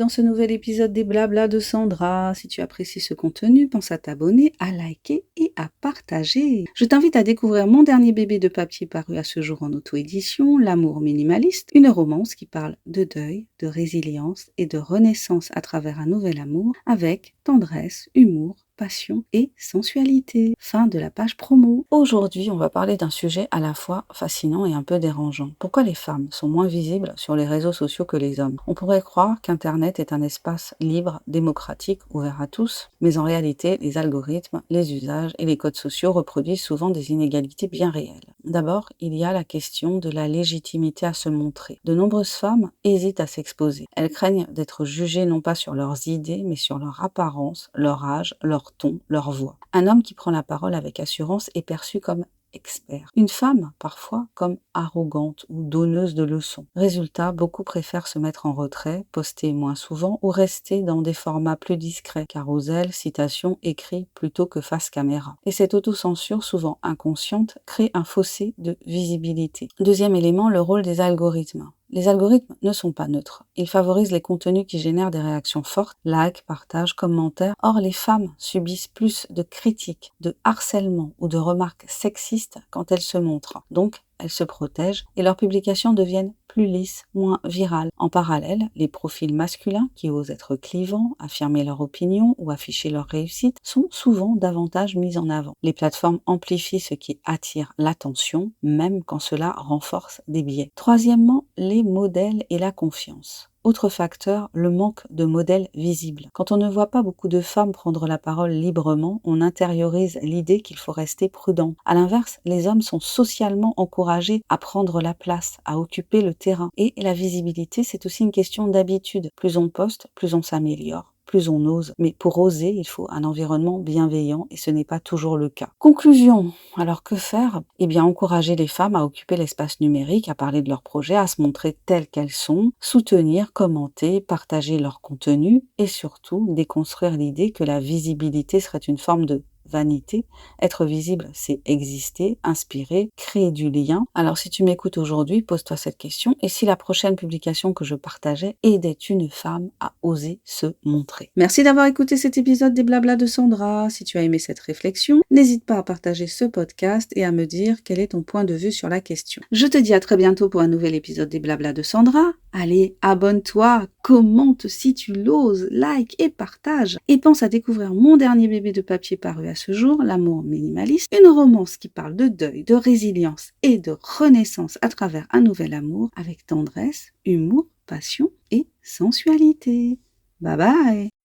dans ce nouvel épisode des Blabla de Sandra. Si tu apprécies ce contenu, pense à t'abonner, à liker et à partager. Je t'invite à découvrir mon dernier bébé de papier paru à ce jour en auto-édition, L'amour minimaliste, une romance qui parle de deuil, de résilience et de renaissance à travers un nouvel amour avec tendresse, humour, passion et sensualité. Fin de la page promo. Aujourd'hui, on va parler d'un sujet à la fois fascinant et un peu dérangeant. Pourquoi les femmes sont moins visibles sur les réseaux sociaux que les hommes? On pourrait croire qu'Internet est un espace libre, démocratique, ouvert à tous, mais en réalité, les algorithmes, les usages et les codes sociaux reproduisent souvent des inégalités bien réelles. D'abord, il y a la question de la légitimité à se montrer. De nombreuses femmes hésitent à s'exposer. Elles craignent d'être jugées non pas sur leurs idées, mais sur leur apparence, leur âge, leur ton, leur voix. Un homme qui prend la parole avec assurance est perçu comme expert. Une femme, parfois, comme arrogante ou donneuse de leçons. Résultat, beaucoup préfèrent se mettre en retrait, poster moins souvent ou rester dans des formats plus discrets, carousel, citation, écrit plutôt que face caméra. Et cette autocensure, souvent inconsciente, crée un fossé de visibilité. Deuxième élément, le rôle des algorithmes. Les algorithmes ne sont pas neutres. Ils favorisent les contenus qui génèrent des réactions fortes, likes, partages, commentaires. Or, les femmes subissent plus de critiques, de harcèlement ou de remarques sexistes quand elles se montrent. Donc, elles se protègent et leurs publications deviennent plus lisses, moins virales. En parallèle, les profils masculins qui osent être clivants, affirmer leur opinion ou afficher leur réussite sont souvent davantage mis en avant. Les plateformes amplifient ce qui attire l'attention, même quand cela renforce des biais. Troisièmement, les modèles et la confiance. Autre facteur, le manque de modèles visibles. Quand on ne voit pas beaucoup de femmes prendre la parole librement, on intériorise l'idée qu'il faut rester prudent. À l'inverse, les hommes sont socialement encouragés à prendre la place, à occuper le terrain. Et la visibilité, c'est aussi une question d'habitude. Plus on poste, plus on s'améliore. Plus on ose. Mais pour oser, il faut un environnement bienveillant et ce n'est pas toujours le cas. Conclusion. Alors que faire? Eh bien, encourager les femmes à occuper l'espace numérique, à parler de leurs projets, à se montrer telles qu'elles sont, soutenir, commenter, partager leur contenu et surtout déconstruire l'idée que la visibilité serait une forme de vanité. Être visible, c'est exister, inspirer, créer du lien. Alors si tu m'écoutes aujourd'hui, pose-toi cette question. Et si la prochaine publication que je partageais aidait une femme à oser se montrer? Merci d'avoir écouté cet épisode des Blabla de Sandra. Si tu as aimé cette réflexion, n'hésite pas à partager ce podcast et à me dire quel est ton point de vue sur la question. Je te dis à très bientôt pour un nouvel épisode des Blabla de Sandra. Allez, abonne-toi, commente si tu l'oses, like et partage. Et pense à découvrir mon dernier bébé de papier paru à ce jour, L'amour minimaliste, une romance qui parle de deuil, de résilience et de renaissance à travers un nouvel amour avec tendresse, humour, passion et sensualité. Bye bye!